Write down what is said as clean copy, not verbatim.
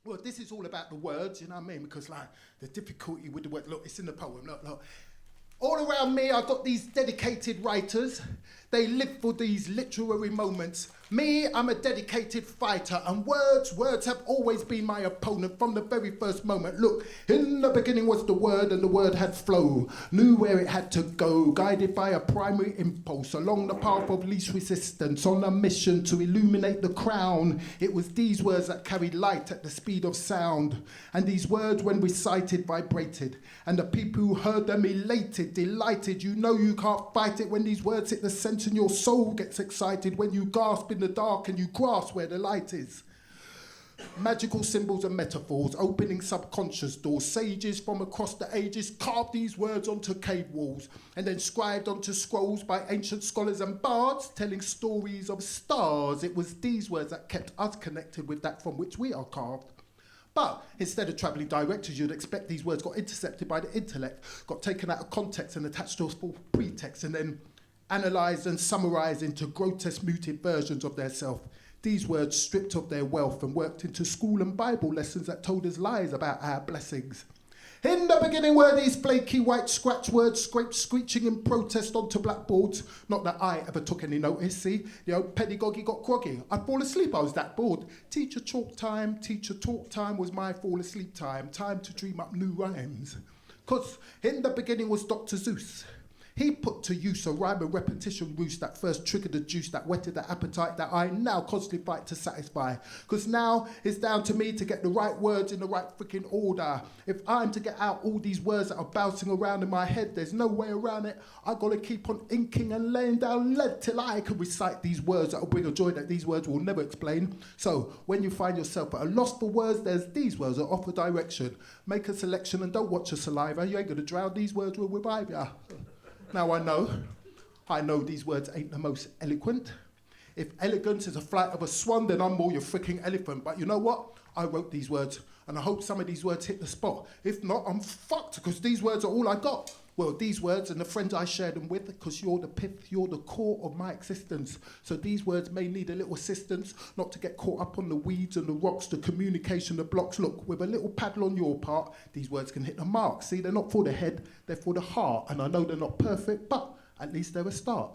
Well, this is all about the words, you know what I mean? Because, like, the difficulty with the word, look, it's in the poem, look. All around me, I've got these dedicated writers. They live for these literary moments. Me, I'm a dedicated fighter, and words have always been my opponent from the very first moment. Look, in the beginning was the word, and the word had flow, knew where it had to go, guided by a primary impulse, along the path of least resistance, on a mission to illuminate the crown. It was these words that carried light at the speed of sound, and these words, when recited, vibrated, and the people who heard them elated, delighted. You know you can't fight it when these words hit the sense and your soul gets excited when you gasp in the dark and you grasp where the light is. Magical symbols and metaphors, opening subconscious doors. Sages from across the ages carved these words onto cave walls and then scribed onto scrolls by ancient scholars and bards telling stories of stars. It was these words that kept us connected with that from which we are carved. But instead of travelling direct, as you'd expect, these words got intercepted by the intellect, got taken out of context and attached to a false pretext, and then analysed and summarised into grotesque muted versions of their self. These words stripped of their wealth and worked into school and Bible lessons that told us lies about our blessings. In the beginning were these flaky white scratch words scraped screeching in protest onto blackboards. Not that I ever took any notice, see? The old pedagogy got groggy. I'd fall asleep, I was that bored. Teacher talk time was my fall asleep time. Time to dream up new rhymes. 'Cause in the beginning was Dr. Zeus. He put to use a rhyme and repetition roost that first triggered the juice that whetted the appetite that I now constantly fight to satisfy. 'Cause now it's down to me to get the right words in the right freaking order. If I'm to get out all these words that are bouncing around in my head, there's no way around it. I gotta keep on inking and laying down lead till I can recite these words that will bring a joy that these words will never explain. So when you find yourself at a loss for words, there's these words that offer direction. Make a selection and don't watch your saliva. You ain't gonna drown. These words will revive ya. Now I know these words ain't the most eloquent. If elegance is a flight of a swan, then I'm more your freaking elephant. But you know what? I wrote these words, and I hope some of these words hit the spot. If not, I'm fucked, because these words are all I got. Well, these words and the friends I share them with, because you're the pith, you're the core of my existence. So these words may need a little assistance, not to get caught up on the weeds and the rocks, the communication, the blocks. Look, with a little paddle on your part, these words can hit the mark. See, they're not for the head, they're for the heart. And I know they're not perfect, but at least they're a start.